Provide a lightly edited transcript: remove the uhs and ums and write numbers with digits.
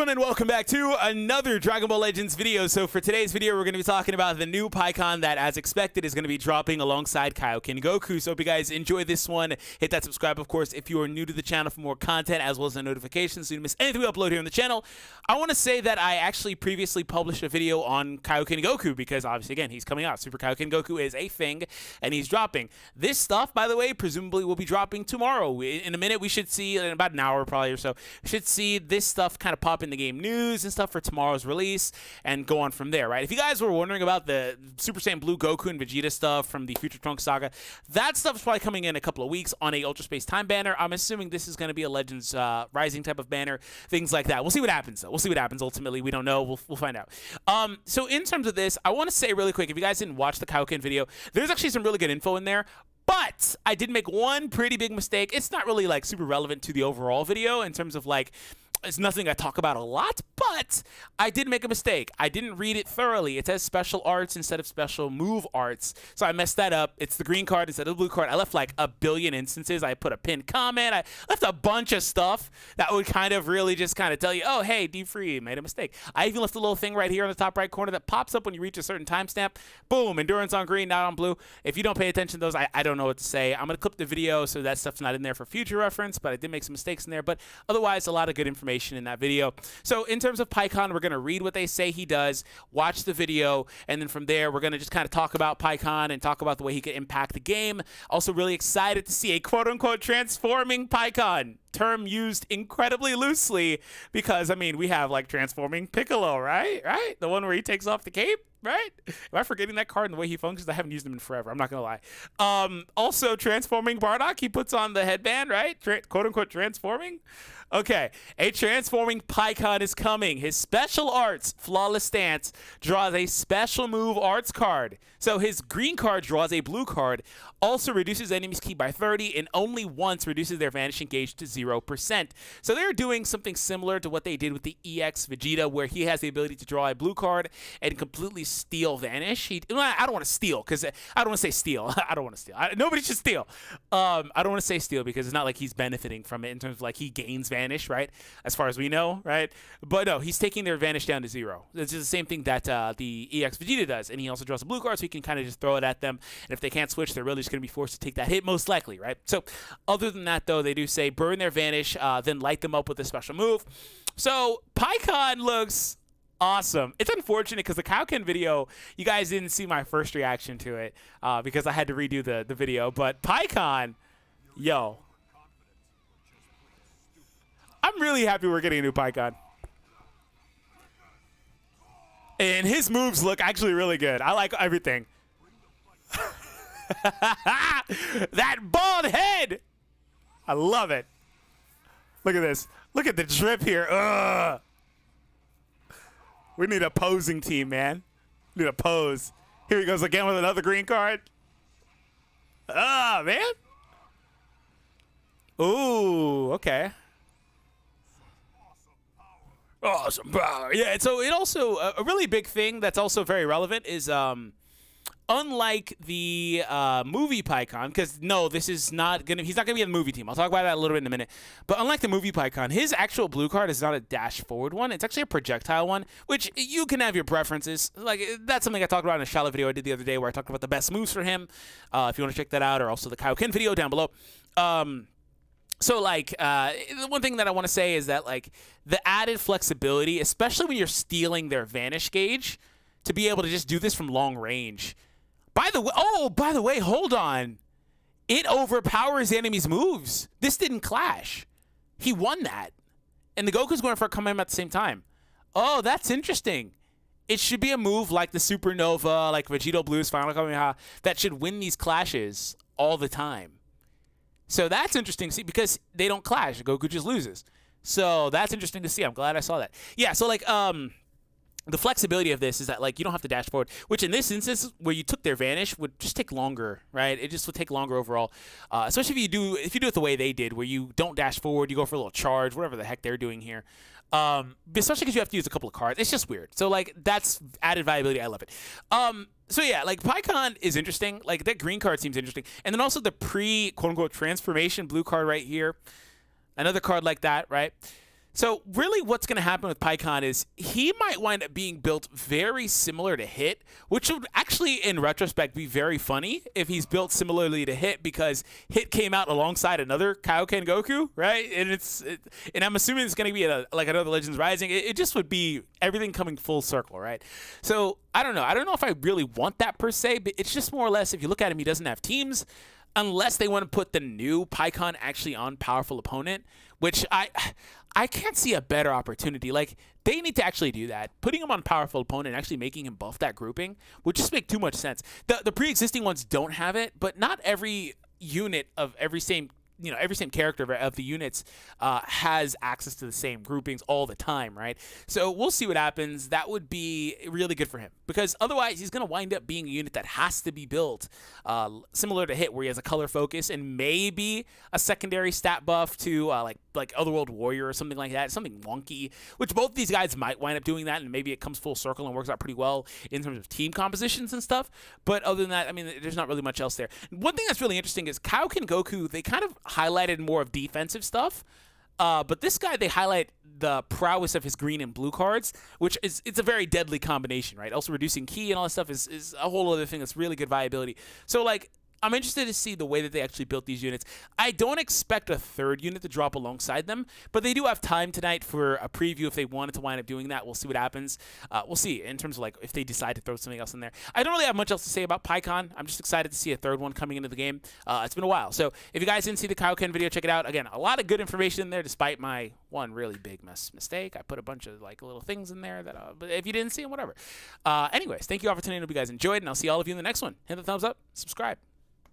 everyone, and welcome back to another Dragon Ball Legends video. So for today's video, we're going to be talking about the new Pikkon that, as expected, is going to be dropping alongside KAIOKEN GOKU. So hope you guys enjoy this one. Hit that subscribe, of course, if you are new to the channel for more content, as well as the notifications so you don't miss anything we upload here on the channel. I want to say that I actually previously published a video on KAIOKEN GOKU because, obviously, again, he's coming out. Super KAIOKEN GOKU is a thing, and he's dropping. This stuff, by the way, presumably will be dropping tomorrow. In a minute, we should see, in about an hour probably or so, we should see this stuff kind of pop in the game news and stuff for tomorrow's release and go on from there, right? If you guys were wondering about the Super Saiyan Blue Goku and Vegeta stuff from the Future Trunks saga, that stuff is probably coming in a couple of weeks on a Ultra Space Time banner. I'm assuming this is going to be a Legends Rising type of banner, things like that. We'll see what happens, though. We'll see what happens ultimately. We don't know. We'll find out. So in terms of this, I want to say really quick, if you guys didn't watch the KAIOKEN video, there's actually some really good info in there. But I did make one pretty big mistake. It's not really like super relevant to the overall video in terms of like, it's nothing I talk about a lot, but I did make a mistake. I didn't read it thoroughly. It says special arts instead of special move arts. So I messed that up. It's the green card instead of the blue card. I left like a billion instances. I put a pinned comment. I left a bunch of stuff that would kind of really just kind of tell you, oh, hey, DFree made a mistake. I even left a little thing right here on the top right corner that pops up when you reach a certain timestamp. Boom, endurance on green, not on blue. If you don't pay attention to those, I don't know what to say. I'm going to clip the video so that stuff's not in there for future reference, but I did make some mistakes in there. But otherwise, a lot of good information in that video. So in terms of Pikkon, we're going to read what they say he does, watch the video, and then from there, we're going to just kind of talk about Pikkon and talk about the way he could impact the game. Also really excited to see a quote-unquote transforming Pikkon. Term used incredibly loosely because, I mean, we have like transforming Piccolo, right? The one where he takes off the cape, right? Am I forgetting that card and the way he functions? I haven't used him in forever. I'm not going to lie. Also, transforming Bardock. He puts on the headband, right? Quote-unquote transforming. Okay, a transforming Pikkon is coming. His special arts, Flawless Stance, draws a special move arts card. So his green card draws a blue card, also reduces enemies' ki by 30, and only once reduces their vanishing gauge to 0%. So they're doing something similar to what they did with the EX Vegeta, where he has the ability to draw a blue card and completely steal vanish. I don't want to steal, because I don't want to say steal. I don't want to steal. Nobody should steal. I don't want to say steal, because it's not like he's benefiting from it in terms of like he gains vanish, right? As far as we know, right? But no, he's taking their vanish down to 0. It's just the same thing that the EX Vegeta does, and he also draws a blue card, so he can kind of just throw it at them, and if they can't switch, they're really just going to be forced to take that hit, most likely, right? So other than that, though, they do say burn their vanish, then light them up with a special move. So Pikkon looks awesome. It's unfortunate because the KAIOKEN video, you guys didn't see my first reaction to it because I had to redo the video, but Pikkon, yo, I'm really happy we're getting a new Pikkon. And his moves look actually really good. I like everything. That bald head! I love it. Look at this. Look at the drip here. Ugh. We need a posing team, man. We need a pose. Here he goes again with another green card. Ah, man. Ooh, okay. Awesome power. Yeah, so it also, a really big thing that's also very relevant is, unlike the movie Pikkon, because no, this is not gonna. He's not gonna be in the movie team. I'll talk about that a little bit in a minute. But unlike the movie Pikkon, his actual blue card is not a dash forward one. It's actually a projectile one, which you can have your preferences. Like that's something I talked about in a shallow video I did the other day, where I talked about the best moves for him. If you want to check that out, or also the KAIOKEN video down below. So, like, the one thing that I want to say is that, like, the added flexibility, especially when you're stealing their vanish gauge, to be able to just do this from long range. By the way, hold on. It overpowers the enemy's moves. This didn't clash. He won that. And the Goku's going for a command at the same time. Oh, that's interesting. It should be a move like the Supernova, like Vegito Blue's Final Kamehameha, that should win these clashes all the time. So that's interesting to see because they don't clash. Goku just loses. So that's interesting to see. I'm glad I saw that. Yeah, so like the flexibility of this is that like you don't have to dash forward, which in this instance where you took their vanish would just take longer, right? It just would take longer overall. Especially if you do it the way they did, where you don't dash forward, you go for a little charge, whatever the heck they're doing here. Especially because you have to use a couple of cards. It's just weird. So like that's added viability. I love it. So yeah, like Pikkon is interesting. Like that green card seems interesting. And then also the quote unquote transformation blue card right here. Another card like that, right? So really what's going to happen with Pikkon is he might wind up being built very similar to Hit, which would actually, in retrospect, be very funny if he's built similarly to Hit, because Hit came out alongside another KAIOKEN GOKU, right? And and I'm assuming it's going to be like another Legends Rising. It just would be everything coming full circle, right? So I don't know. I don't know if I really want that per se, but it's just more or less, if you look at him, he doesn't have teams. Unless they want to put the new Pikkon actually on Powerful Opponent, which I can't see a better opportunity. Like, they need to actually do that. Putting him on Powerful Opponent and actually making him buff that grouping would just make too much sense. The pre-existing ones don't have it, but not every unit of every same character of the units has access to the same groupings all the time, right? So we'll see what happens. That would be really good for him, because otherwise he's going to wind up being a unit that has to be built similar to Hit, where he has a color focus and maybe a secondary stat buff to like Otherworld Warrior or something like that, something wonky, which both these guys might wind up doing that, and maybe it comes full circle and works out pretty well in terms of team compositions and stuff. But other than that, I mean, there's not really much else there. One thing that's really interesting is KAIOKEN GOKU, they kind of highlighted more of defensive stuff, but this guy, they highlight the prowess of his green and blue cards, which it's a very deadly combination, right? Also reducing ki and all that stuff is a whole other thing that's really good viability. So like, I'm interested to see the way that they actually built these units. I don't expect a third unit to drop alongside them, but they do have time tonight for a preview if they wanted to wind up doing that. We'll see what happens. We'll see in terms of like if they decide to throw something else in there. I don't really have much else to say about Pikkon. I'm just excited to see a third one coming into the game. It's been a while. So if you guys didn't see the KAIOKEN video, check it out. Again, a lot of good information in there despite my one really big mistake. I put a bunch of like little things in there that, but if you didn't see them, whatever. Anyways, thank you all for tuning in. Hope you guys enjoyed, and I'll see all of you in the next one. Hit the thumbs up, subscribe.